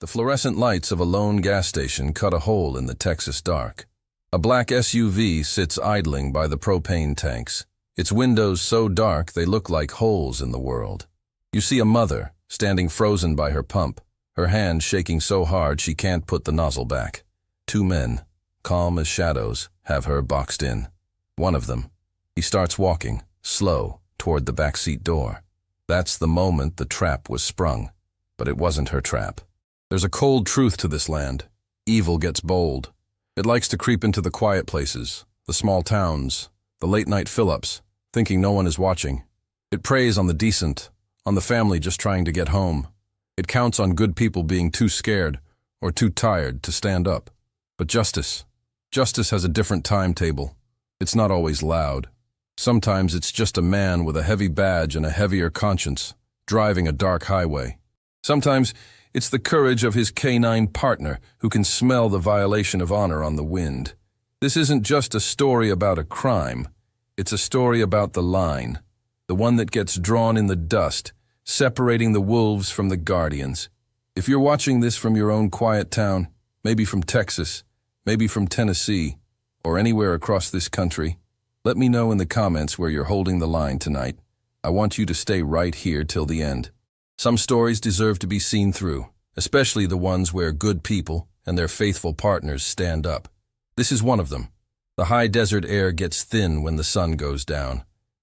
The fluorescent lights of a lone gas station cut a hole in the Texas dark. A black SUV sits idling by the propane tanks, its windows so dark they look like holes in the world. You see a mother, standing frozen by her pump, her hand shaking so hard she can't put the nozzle back. Two men, calm as shadows, have her boxed in. One of them, he starts walking, slow, toward the backseat door. That's the moment the trap was sprung. But it wasn't her trap. There's a cold truth to this land. Evil gets bold. It likes to creep into the quiet places, the small towns, the late-night fill-ups, thinking no one is watching. It preys on the decent, on the family just trying to get home. It counts on good people being too scared or too tired to stand up. But justice has a different timetable. It's not always loud. Sometimes it's just a man with a heavy badge and a heavier conscience, driving a dark highway. Sometimes it's the courage of his canine partner who can smell the violation of honor on the wind. This isn't just a story about a crime. It's a story about the line, the one that gets drawn in the dust, separating the wolves from the guardians. If you're watching this from your own quiet town, maybe from Texas, maybe from Tennessee, or anywhere across this country, let me know in the comments where you're holding the line tonight. I want you to stay right here till the end. Some stories deserve to be seen through, especially the ones where good people and their faithful partners stand up. This is one of them. The high desert air gets thin when the sun goes down.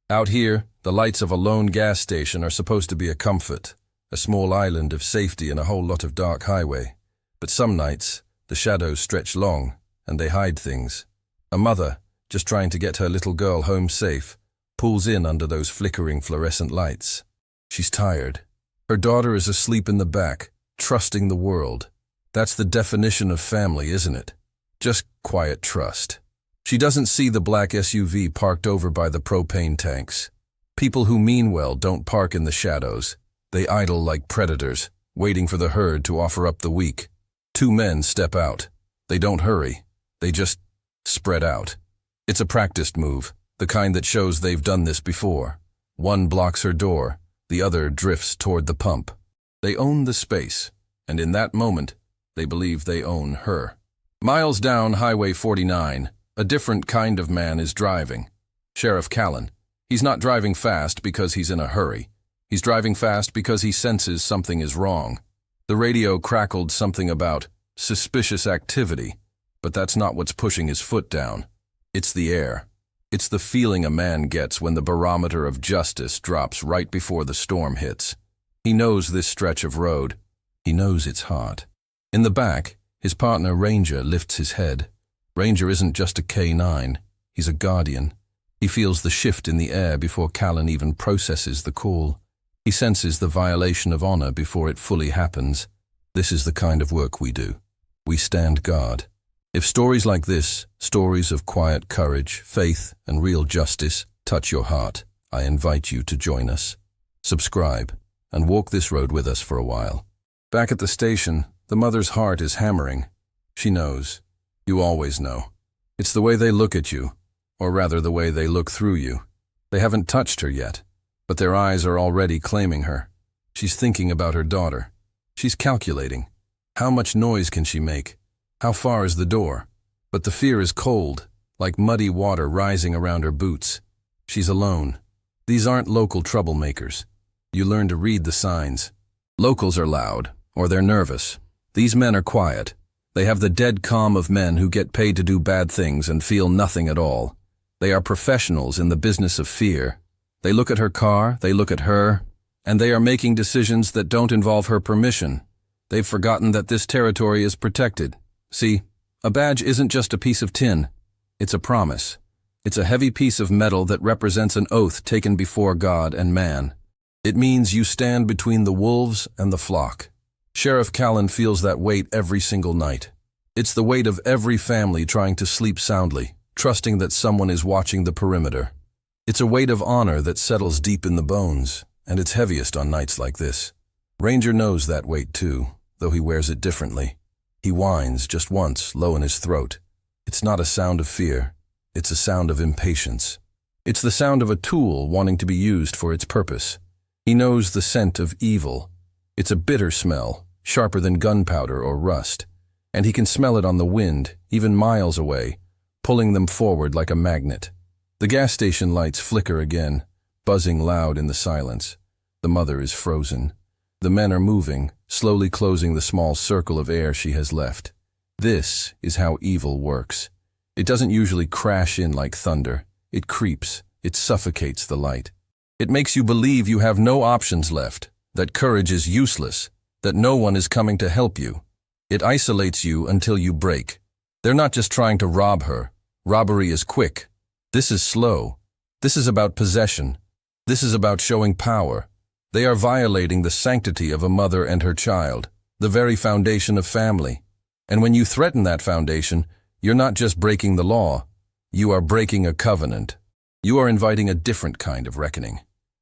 Out here, the lights of a lone gas station are supposed to be a comfort, a small island of safety in a whole lot of dark highway. But some nights, the shadows stretch long, and they hide things. A mother, just trying to get her little girl home safe, pulls in under those flickering fluorescent lights. She's tired. Her daughter is asleep in the back, trusting the world. That's the definition of family, isn't it? Just quiet trust. She doesn't see the black SUV parked over by the propane tanks. People who mean well don't park in the shadows. They idle like predators, waiting for the herd to offer up the weak. Two men step out. They don't hurry. They just spread out. It's a practiced move, the kind that shows they've done this before. One blocks her door. The other drifts toward the pump. They own the space, and in that moment, they believe they own her. Miles down Highway 49, a different kind of man is driving. Sheriff Callan. He's not driving fast because he's in a hurry. He's driving fast because he senses something is wrong. The radio crackled something about suspicious activity, but that's not what's pushing his foot down. It's the air. It's the feeling a man gets when the barometer of justice drops right before the storm hits. He knows this stretch of road. He knows it's hot. In the back, his partner Ranger lifts his head. Ranger isn't just a K9. He's a guardian. He feels the shift in the air before Callan even processes the call. He senses the violation of honor before it fully happens. This is the kind of work we do. We stand guard. If stories like this, stories of quiet courage, faith, and real justice, touch your heart, I invite you to join us. Subscribe, and walk this road with us for a while. Back at the station, the mother's heart is hammering. She knows. You always know. It's the way they look at you, or rather the way they look through you. They haven't touched her yet, but their eyes are already claiming her. She's thinking about her daughter. She's calculating. How much noise can she make? How far is the door? But the fear is cold, like muddy water rising around her boots. She's alone. These aren't local troublemakers. You learn to read the signs. Locals are loud, or they're nervous. These men are quiet. They have the dead calm of men who get paid to do bad things and feel nothing at all. They are professionals in the business of fear. They look at her car, they look at her, and they are making decisions that don't involve her permission. They've forgotten that this territory is protected. See, a badge isn't just a piece of tin. It's a promise. It's a heavy piece of metal that represents an oath taken before God and man. It means you stand between the wolves and the flock. Sheriff Callan feels that weight every single night. It's the weight of every family trying to sleep soundly, trusting that someone is watching the perimeter. It's a weight of honor that settles deep in the bones, and it's heaviest on nights like this. Ranger knows that weight too, though he wears it differently. He whines just once, low in his throat. It's not a sound of fear. It's a sound of impatience. It's the sound of a tool wanting to be used for its purpose. He knows the scent of evil. It's a bitter smell, sharper than gunpowder or rust, and he can smell it on the wind, even miles away, pulling them forward like a magnet. The gas station lights flicker again, buzzing loud in the silence. The mother is frozen. The men are moving, slowly closing the small circle of air she has left. This is how evil works. It doesn't usually crash in like thunder. It creeps. It suffocates the light. It makes you believe you have no options left, that courage is useless, that no one is coming to help you. It isolates you until you break. They're not just trying to rob her. Robbery is quick. This is slow. This is about possession. This is about showing power. They are violating the sanctity of a mother and her child, the very foundation of family. And when you threaten that foundation, you're not just breaking the law. You are breaking a covenant. You are inviting a different kind of reckoning.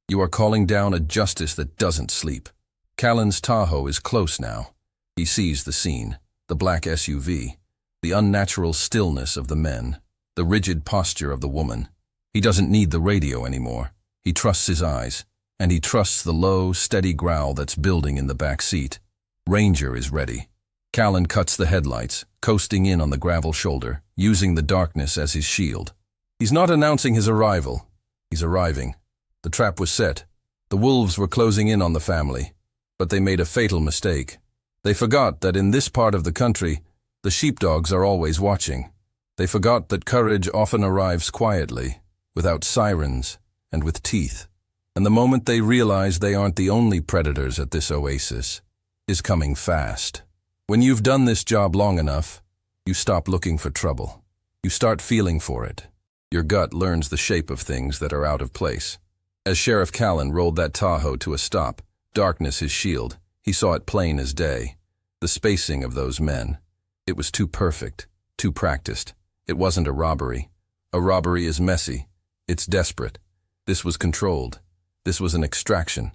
You are calling down a justice that doesn't sleep. Callan's Tahoe is close now. He sees the scene, the black SUV, the unnatural stillness of the men, the rigid posture of the woman. He doesn't need the radio anymore. He trusts his eyes, and he trusts the low, steady growl that's building in the back seat. Ranger is ready. Callan cuts the headlights, coasting in on the gravel shoulder, using the darkness as his shield. He's not announcing his arrival. He's arriving. The trap was set. The wolves were closing in on the family. But they made a fatal mistake. They forgot that in this part of the country, the sheepdogs are always watching. They forgot that courage often arrives quietly, without sirens, and with teeth. And the moment they realize they aren't the only predators at this oasis, is coming fast. When you've done this job long enough, you stop looking for trouble. You start feeling for it. Your gut learns the shape of things that are out of place. As Sheriff Callan rolled that Tahoe to a stop, darkness his shield, he saw it plain as day. The spacing of those men. It was too perfect, too practiced. It wasn't a robbery. A robbery is messy. It's desperate. This was controlled. This was an extraction.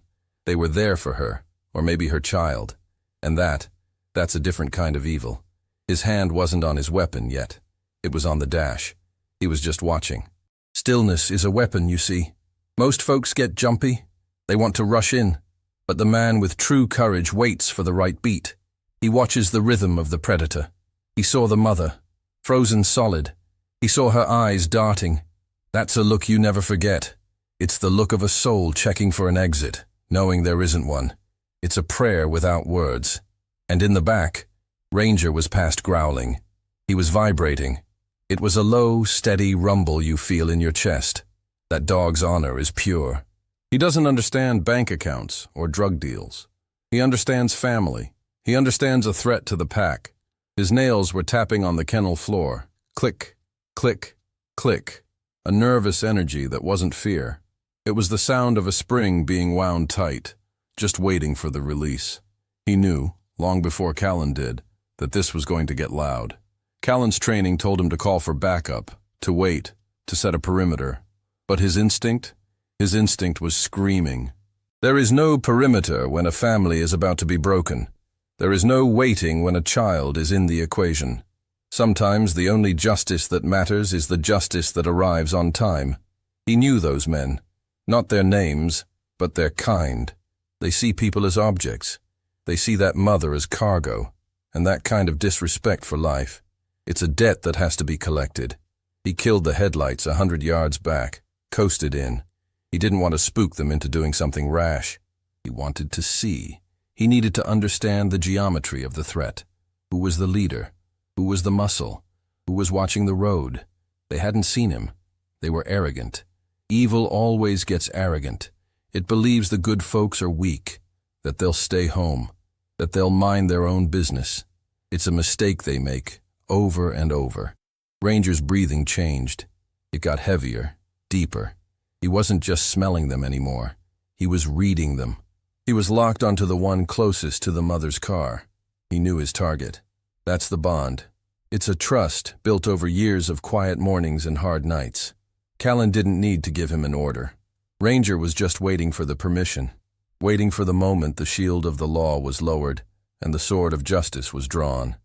They were there for her, or maybe her child. And that's a different kind of evil. His hand wasn't on his weapon yet. It was on the dash. He was just watching. Stillness is a weapon, you see. Most folks get jumpy. They want to rush in. But the man with true courage waits for the right beat. He watches the rhythm of the predator. He saw the mother, frozen solid. He saw her eyes darting. That's a look you never forget. It's the look of a soul checking for an exit, knowing there isn't one. It's a prayer without words. And in the back, Ranger was past growling. He was vibrating. It was a low, steady rumble you feel in your chest. That dog's honor is pure. He doesn't understand bank accounts or drug deals. He understands family. He understands a threat to the pack. His nails were tapping on the kennel floor. Click, click, click. A nervous energy that wasn't fear. It was the sound of a spring being wound tight, just waiting for the release. He knew, long before Callan did, that this was going to get loud. Callan's training told him to call for backup, to wait, to set a perimeter. But his instinct was screaming. There is no perimeter when a family is about to be broken. There is no waiting when a child is in the equation. Sometimes the only justice that matters is the justice that arrives on time. He knew those men. Not their names, but their kind. They see people as objects. They see that mother as cargo, and that kind of disrespect for life. It's a debt that has to be collected. He killed the headlights 100 yards back, coasted in. He didn't want to spook them into doing something rash. He wanted to see. He needed to understand the geometry of the threat. Who was the leader? Who was the muscle? Who was watching the road? They hadn't seen him. They were arrogant. Evil always gets arrogant. It believes the good folks are weak, that they'll stay home, that they'll mind their own business. It's a mistake they make, over and over. Ranger's breathing changed. It got heavier, deeper. He wasn't just smelling them anymore. He was reading them. He was locked onto the one closest to the mother's car. He knew his target. That's the bond. It's a trust built over years of quiet mornings and hard nights. Callan didn't need to give him an order. Ranger was just waiting for the permission, waiting for the moment the shield of the law was lowered and the sword of justice was drawn.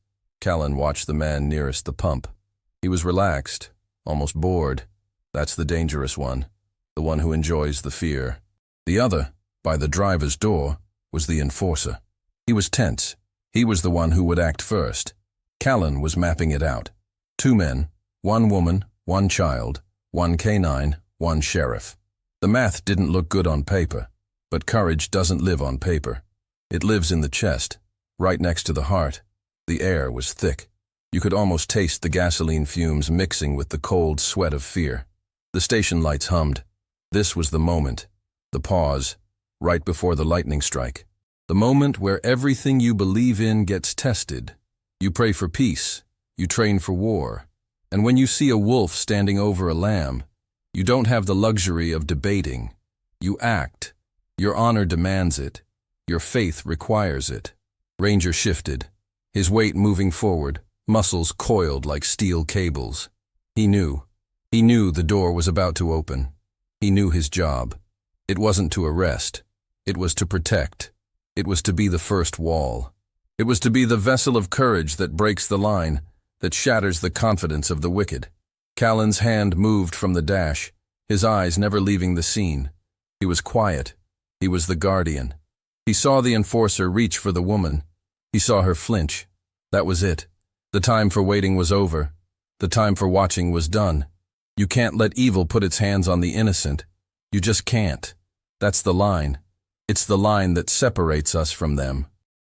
Callan watched the man nearest the pump. He was relaxed, almost bored. That's the dangerous one, the one who enjoys the fear. The other, by the driver's door, was the enforcer. He was tense. He was the one who would act first. Callan was mapping it out. 2 men, 1 woman, 1 child, 1 canine, 1 sheriff. The math didn't look good on paper, but courage doesn't live on paper. It lives in the chest, right next to the heart. The air was thick. You could almost taste the gasoline fumes mixing with the cold sweat of fear. The station lights hummed. This was the moment, the pause, right before the lightning strike. The moment where everything you believe in gets tested. You pray for peace, you train for war, and when you see a wolf standing over a lamb, you don't have the luxury of debating. You act. Your honor demands it. Your faith requires it. Ranger shifted, his weight moving forward, muscles coiled like steel cables. He knew the door was about to open. He knew his job. It wasn't to arrest. It was to protect. It was to be the first wall. It was to be the vessel of courage that breaks the line, that shatters the confidence of the wicked. Callan's hand moved from the dash, his eyes never leaving the scene. He was quiet. He was the guardian. He saw the enforcer reach for the woman. He saw her flinch. That was it. The time for waiting was over. The time for watching was done. You can't let evil put its hands on the innocent. You just can't. That's the line. It's the line that separates us from them.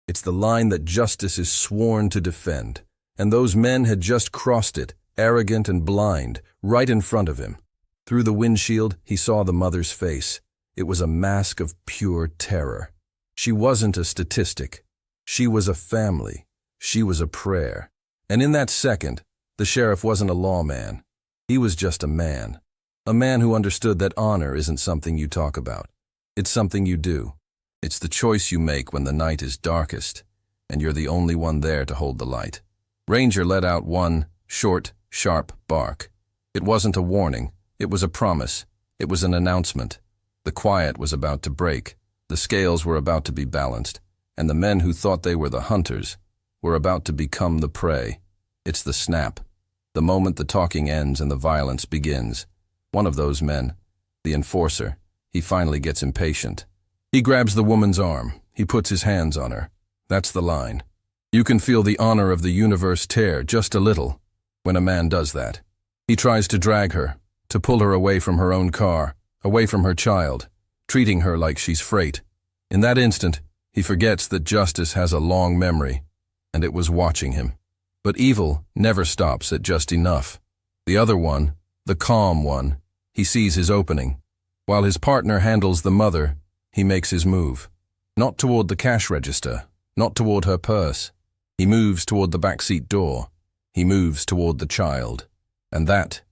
It's the line that justice is sworn to defend. And those men had just crossed it, arrogant and blind, right in front of him. Through the windshield, he saw the mother's face. It was a mask of pure terror. She wasn't a statistic. She was a family. She was a prayer. And in that second, the sheriff wasn't a lawman. He was just a man. A man who understood that honor isn't something you talk about. It's something you do. It's the choice you make when the night is darkest, and you're the only one there to hold the light. Ranger let out one short, sharp bark. It wasn't a warning. It was a promise. It was an announcement. The quiet was about to break. The scales were about to be balanced, and the men who thought they were the hunters were about to become the prey. It's the snap. The moment the talking ends and the violence begins. One of those men, the enforcer, he finally gets impatient. He grabs the woman's arm. He puts his hands on her. That's the line. You can feel the honor of the universe tear just a little when a man does that. He tries to drag her, to pull her away from her own car, away from her child, treating her like she's freight. In that instant, he forgets that justice has a long memory, and it was watching him. But evil never stops at just enough. The other one, the calm one, he sees his opening. While his partner handles the mother, he makes his move. Not toward the cash register, not toward her purse. He moves toward the backseat door. He moves toward the child. And that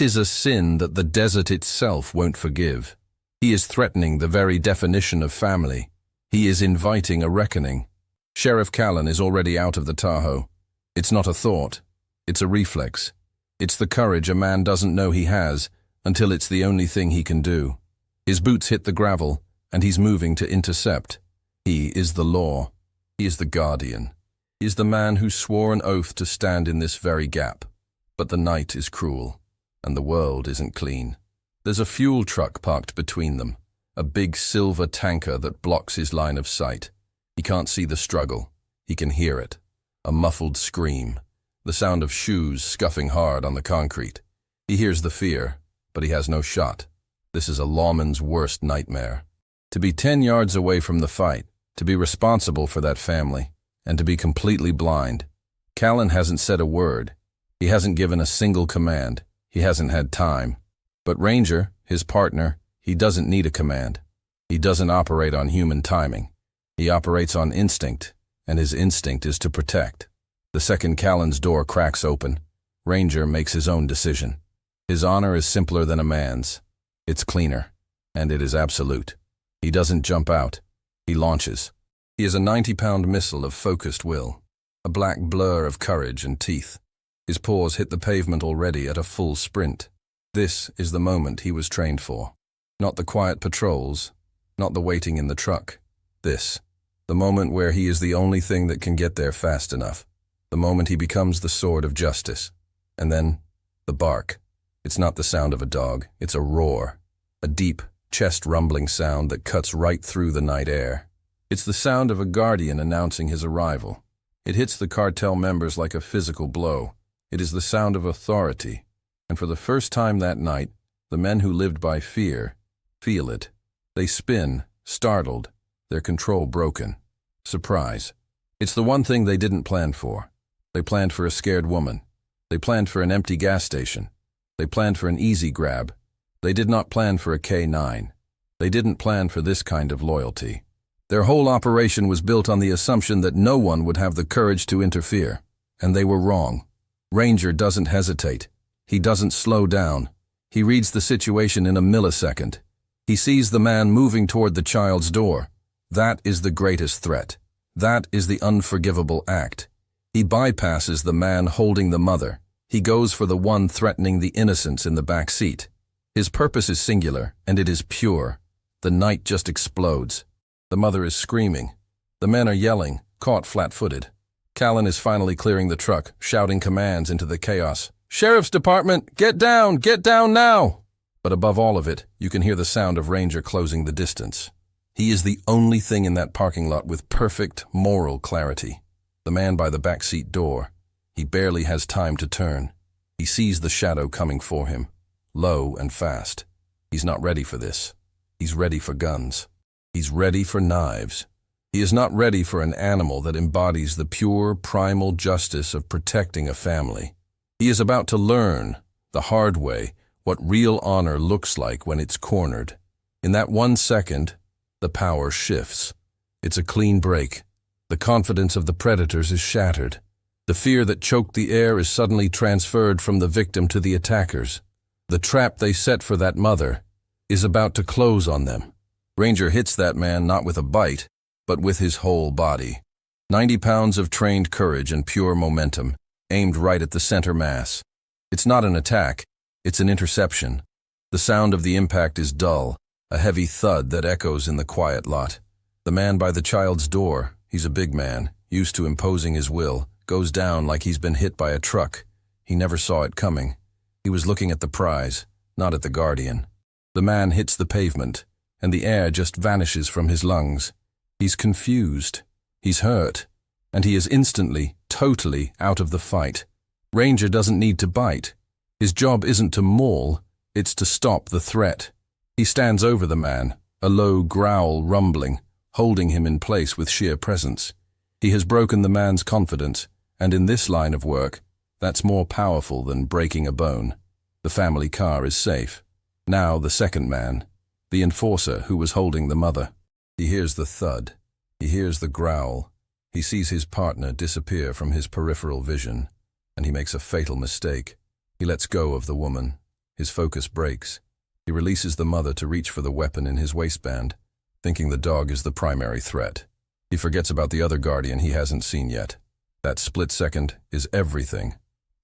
is a sin that the desert itself won't forgive. He is threatening the very definition of family. He is inviting a reckoning. Sheriff Callan is already out of the Tahoe. It's not a thought. It's a reflex. It's the courage a man doesn't know he has until it's the only thing he can do. His boots hit the gravel, and he's moving to intercept. He is the law. He is the guardian. He is the man who swore an oath to stand in this very gap. But the night is cruel, and the world isn't clean. There's a fuel truck parked between them, a big silver tanker that blocks his line of sight. He can't see the struggle. He can hear it. A muffled scream, the sound of shoes scuffing hard on the concrete. He hears the fear, but he has no shot. This is a lawman's worst nightmare. To be 10 yards away from the fight, to be responsible for that family, and to be completely blind. Callan hasn't said a word. He hasn't given a single command. He hasn't had time. But Ranger, his partner, he doesn't need a command. He doesn't operate on human timing. He operates on instinct, and his instinct is to protect. The second Callan's door cracks open, Ranger makes his own decision. His honor is simpler than a man's. It's cleaner, and it is absolute. He doesn't jump out. He launches. He is a 90-pound missile of focused will, a black blur of courage and teeth. His paws hit the pavement already at a full sprint. This is the moment he was trained for. Not the quiet patrols, not the waiting in the truck. This, the moment where he is the only thing that can get there fast enough. The moment he becomes the sword of justice. And then, the bark. It's not the sound of a dog, it's a roar. A deep, chest-rumbling sound that cuts right through the night air. It's the sound of a guardian announcing his arrival. It hits the cartel members like a physical blow. It is the sound of authority. And for the first time that night, the men who lived by fear feel it. They spin, startled, their control broken. Surprise. It's the one thing they didn't plan for. They planned for a scared woman. They planned for an empty gas station. They planned for an easy grab. They did not plan for a K9. They didn't plan for this kind of loyalty. Their whole operation was built on the assumption that no one would have the courage to interfere. And they were wrong. Ranger doesn't hesitate. He doesn't slow down. He reads the situation in a millisecond. He sees the man moving toward the child's door. That is the greatest threat. That is the unforgivable act. He bypasses the man holding the mother. He goes for the one threatening the innocents in the back seat. His purpose is singular, and it is pure. The night just explodes. The mother is screaming. The men are yelling, caught flat-footed. Callan is finally clearing the truck, shouting commands into the chaos. "Sheriff's Department, get down now!" But above all of it, you can hear the sound of Ranger closing the distance. He is the only thing in that parking lot with perfect moral clarity. The man by the backseat door. He barely has time to turn. He sees the shadow coming for him, low and fast. He's not ready for this. He's ready for guns. He's ready for knives. He is not ready for an animal that embodies the pure, primal justice of protecting a family. He is about to learn, the hard way, what real honor looks like when it's cornered. In that 1 second, the power shifts. It's a clean break. The confidence of the predators is shattered. The fear that choked the air is suddenly transferred from the victim to the attackers. The trap they set for that mother is about to close on them. Ranger hits that man not with a bite, but with his whole body. 90 pounds of trained courage and pure momentum, aimed right at the center mass. It's not an attack, it's an interception. The sound of the impact is dull, a heavy thud that echoes in the quiet lot. The man by the child's door, he's a big man, used to imposing his will, goes down like he's been hit by a truck. He never saw it coming. He was looking at the prize, not at the guardian. The man hits the pavement, and the air just vanishes from his lungs. He's confused. He's hurt. And he is instantly, totally out of the fight. Ranger doesn't need to bite. His job isn't to maul, it's to stop the threat. He stands over the man, a low growl rumbling, holding him in place with sheer presence. He has broken the man's confidence, and in this line of work, that's more powerful than breaking a bone. The family car is safe. Now the second man, the enforcer who was holding the mother. He hears the thud. He hears the growl. He sees his partner disappear from his peripheral vision, and he makes a fatal mistake. He lets go of the woman. His focus breaks. He releases the mother to reach for the weapon in his waistband, thinking the dog is the primary threat. He forgets about the other guardian he hasn't seen yet. That split second is everything.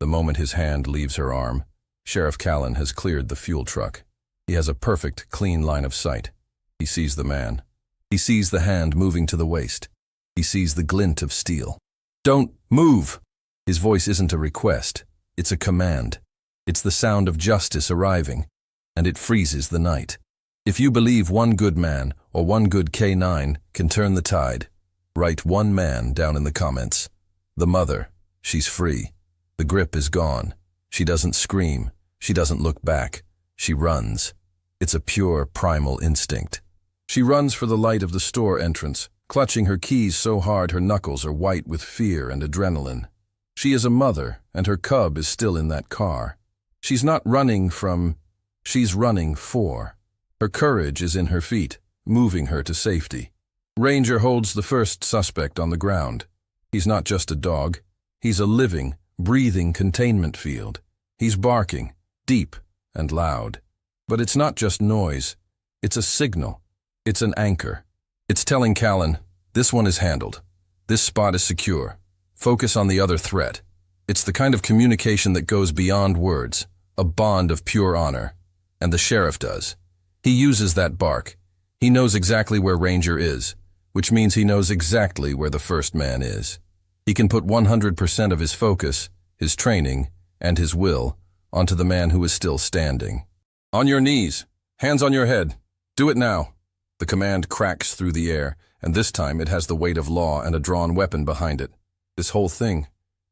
The moment his hand leaves her arm, Sheriff Callan has cleared the fuel truck. He has a perfect, clean line of sight. He sees the man. He sees the hand moving to the waist. He sees the glint of steel. "Don't move!" His voice isn't a request. It's a command. It's the sound of justice arriving, and it freezes the night. If you believe one good man or one good K9 can turn the tide, write one man down in the comments. The mother, she's free. The grip is gone. She doesn't scream. She doesn't look back. She runs. It's a pure, primal instinct. She runs for the light of the store entrance, clutching her keys so hard her knuckles are white with fear and adrenaline. She is a mother, and her cub is still in that car. She's not running from, she's running for. Her courage is in her feet, moving her to safety. Ranger holds the first suspect on the ground. He's not just a dog. He's a living, breathing containment field. He's barking, deep and loud. But it's not just noise. It's a signal. It's an anchor. It's telling Callan, this one is handled. This spot is secure. Focus on the other threat. It's the kind of communication that goes beyond words, a bond of pure honor. And the sheriff does. He uses that bark. He knows exactly where Ranger is, which means he knows exactly where the first man is. He can put 100% of his focus, his training, and his will onto the man who is still standing. "On your knees. Hands on your head. Do it now." The command cracks through the air, and this time it has the weight of law and a drawn weapon behind it. This whole thing,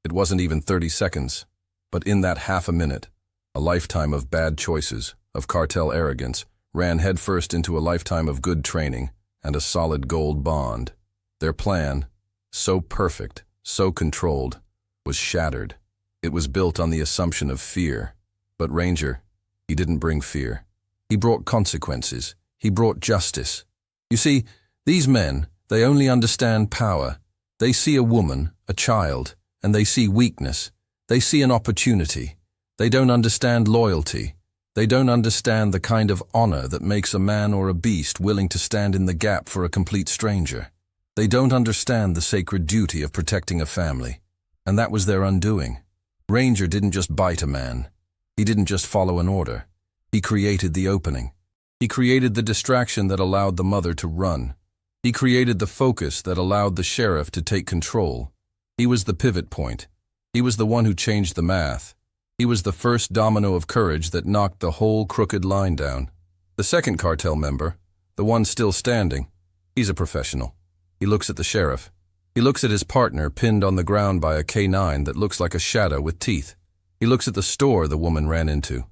it wasn't even 30 seconds. But in that half a minute, a lifetime of bad choices, of cartel arrogance, ran headfirst into a lifetime of good training and a solid gold bond. Their plan, so perfect, so controlled, was shattered. It was built on the assumption of fear. But Ranger, he didn't bring fear. He brought consequences. He brought justice. You see, these men, they only understand power. They see a woman, a child, and they see weakness. They see an opportunity. They don't understand loyalty. They don't understand the kind of honor that makes a man or a beast willing to stand in the gap for a complete stranger. They don't understand the sacred duty of protecting a family. And that was their undoing. Ranger didn't just bite a man. He didn't just follow an order. He created the opening. He created the distraction that allowed the mother to run. He created the focus that allowed the sheriff to take control. He was the pivot point. He was the one who changed the math. He was the first domino of courage that knocked the whole crooked line down. The second cartel member, the one still standing, he's a professional. He looks at the sheriff. He looks at his partner pinned on the ground by a K9 that looks like a shadow with teeth. He looks at the store the woman ran into.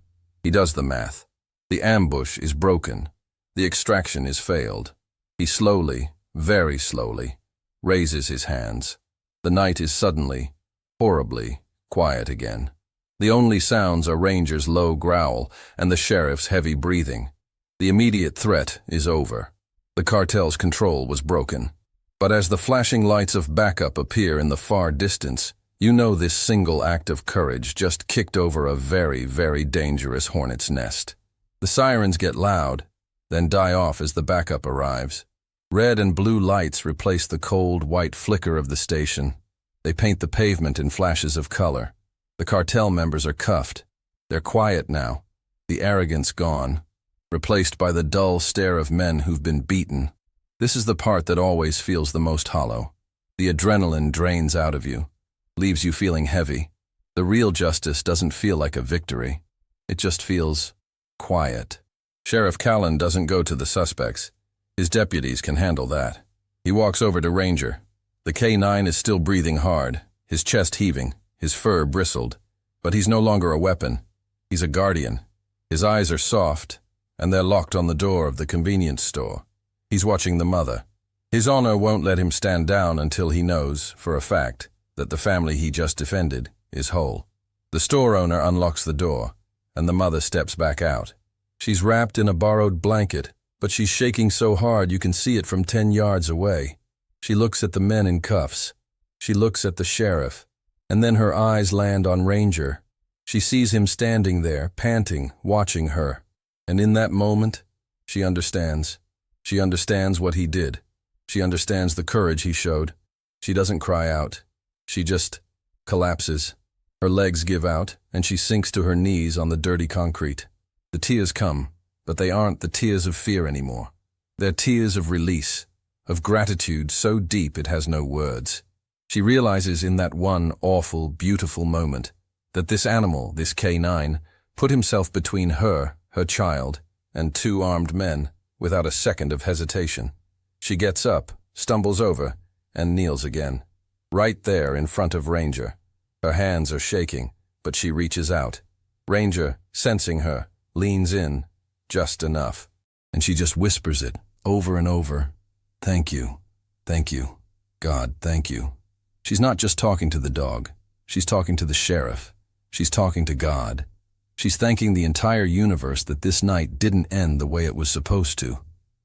He does the math. The ambush is broken. The extraction is failed. He slowly, very slowly, raises his hands. The night is suddenly, horribly, quiet again. The only sounds are Ranger's low growl and the sheriff's heavy breathing. The immediate threat is over. The cartel's control was broken. But as the flashing lights of backup appear in the far distance, you know this single act of courage just kicked over a very, very dangerous hornet's nest. The sirens get loud, then die off as the backup arrives. Red and blue lights replace the cold, white flicker of the station. They paint the pavement in flashes of color. The cartel members are cuffed. They're quiet now, the arrogance gone, replaced by the dull stare of men who've been beaten. This is the part that always feels the most hollow. The adrenaline drains out of you, leaves you feeling heavy. The real justice doesn't feel like a victory. It just feels quiet. Sheriff Callan doesn't go to the suspects. His deputies can handle that. He walks over to Ranger. The K9 is still breathing hard, his chest heaving, his fur bristled. But he's no longer a weapon. He's a guardian. His eyes are soft, and they're locked on the door of the convenience store. He's watching the mother. His honor won't let him stand down until he knows, for a fact, that the family he just defended is whole. The store owner unlocks the door, and the mother steps back out. She's wrapped in a borrowed blanket, but she's shaking so hard you can see it from 10 yards away. She looks at the men in cuffs. She looks at the sheriff, and then her eyes land on Ranger. She sees him standing there, panting, watching her. And in that moment, she understands. She understands what he did. She understands the courage he showed. She doesn't cry out. She just collapses. Her legs give out, and she sinks to her knees on the dirty concrete. The tears come, but they aren't the tears of fear anymore. They're tears of release, of gratitude so deep it has no words. She realizes in that one awful, beautiful moment that this animal, this K9, put himself between her child, and 2 armed men without a second of hesitation. She gets up, stumbles over, and kneels again. Right there in front of Ranger. Her hands are shaking, but she reaches out. Ranger, sensing her, leans in, just enough. And she just whispers it, over and over. Thank you. Thank you. God, thank you. She's not just talking to the dog. She's talking to the sheriff. She's talking to God. She's thanking the entire universe that this night didn't end the way it was supposed to.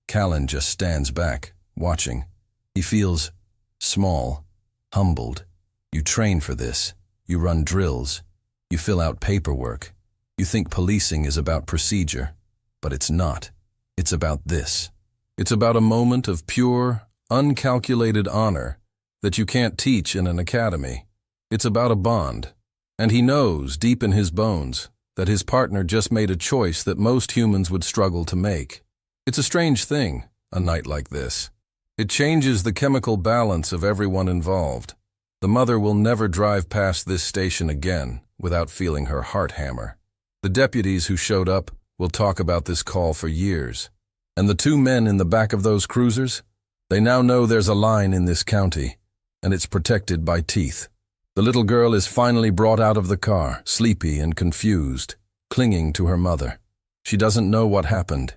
Callan just stands back, watching. He feels small, humbled. You train for this. You run drills. You fill out paperwork. You think policing is about procedure. But it's not. It's about this. It's about a moment of pure, uncalculated honor that you can't teach in an academy. It's about a bond. And he knows, deep in his bones, that his partner just made a choice that most humans would struggle to make. It's a strange thing, a night like this. It changes the chemical balance of everyone involved. The mother will never drive past this station again without feeling her heart hammer. The deputies who showed up will talk about this call for years. And the 2 men in the back of those cruisers, they now know there's a line in this county, and it's protected by teeth. The little girl is finally brought out of the car, sleepy and confused, clinging to her mother. She doesn't know what happened.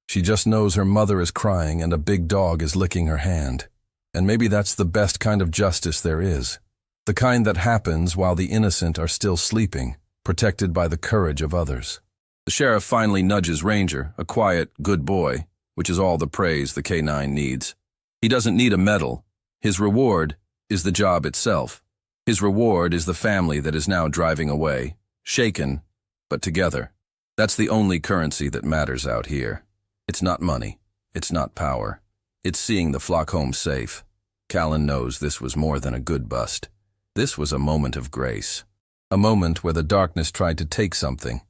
She just knows her mother is crying and a big dog is licking her hand. And maybe that's the best kind of justice there is. The kind that happens while the innocent are still sleeping, protected by the courage of others. The sheriff finally nudges Ranger, a quiet, good boy, which is all the praise the K-9 needs. He doesn't need a medal. His reward is the job itself. His reward is the family that is now driving away, shaken, but together. That's the only currency that matters out here. It's not money. It's not power. It's seeing the flock home safe. Callan knows this was more than a good bust. This was a moment of grace. A moment where the darkness tried to take something,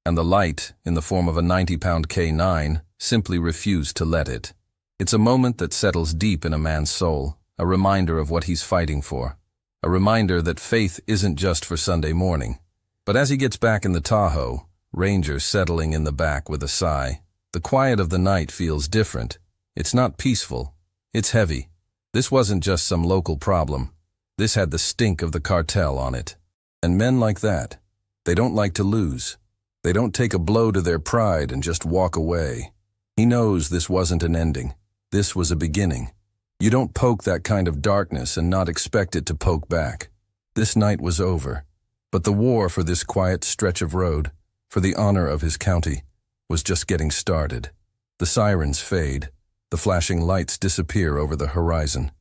and the light, in the form of a 90-pound K-9, simply refused to let it. It's a moment that settles deep in a man's soul, a reminder of what he's fighting for. A reminder that faith isn't just for Sunday morning. But as he gets back in the Tahoe, Ranger settling in the back with a sigh, the quiet of the night feels different. It's not peaceful. It's heavy. This wasn't just some local problem. This had the stink of the cartel on it. And men like that, they don't like to lose. They don't take a blow to their pride and just walk away. He knows this wasn't an ending. This was a beginning. You don't poke that kind of darkness and not expect it to poke back. This night was over. But the war for this quiet stretch of road, for the honor of his county, was just getting started. The sirens fade. The flashing lights disappear over the horizon.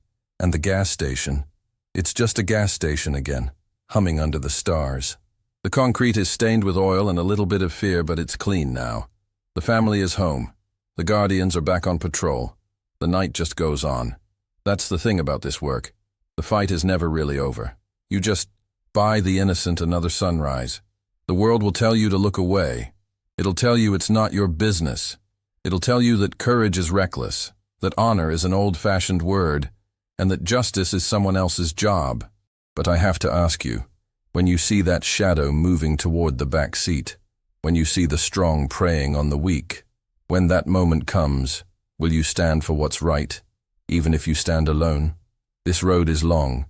And the gas station, it's just a gas station again, humming under the stars. The concrete is stained with oil and a little bit of fear, but it's clean now. The family is home. The guardians are back on patrol. The night just goes on. That's the thing about this work. The fight is never really over. You just buy the innocent another sunrise. The world will tell you to look away. It'll tell you it's not your business. It'll tell you that courage is reckless, that honor is an old-fashioned word, and that justice is someone else's job. But I have to ask you, when you see that shadow moving toward the back seat, when you see the strong preying on the weak, when that moment comes, will you stand for what's right, even if you stand alone? This road is long,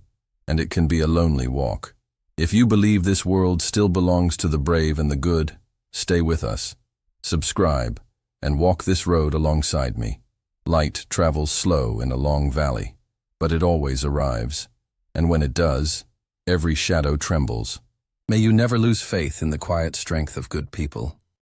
and it can be a lonely walk. If you believe this world still belongs to the brave and the good, stay with us. Subscribe, and walk this road alongside me. Light travels slow in a long valley, but it always arrives. And when it does, every shadow trembles. May you never lose faith in the quiet strength of good people.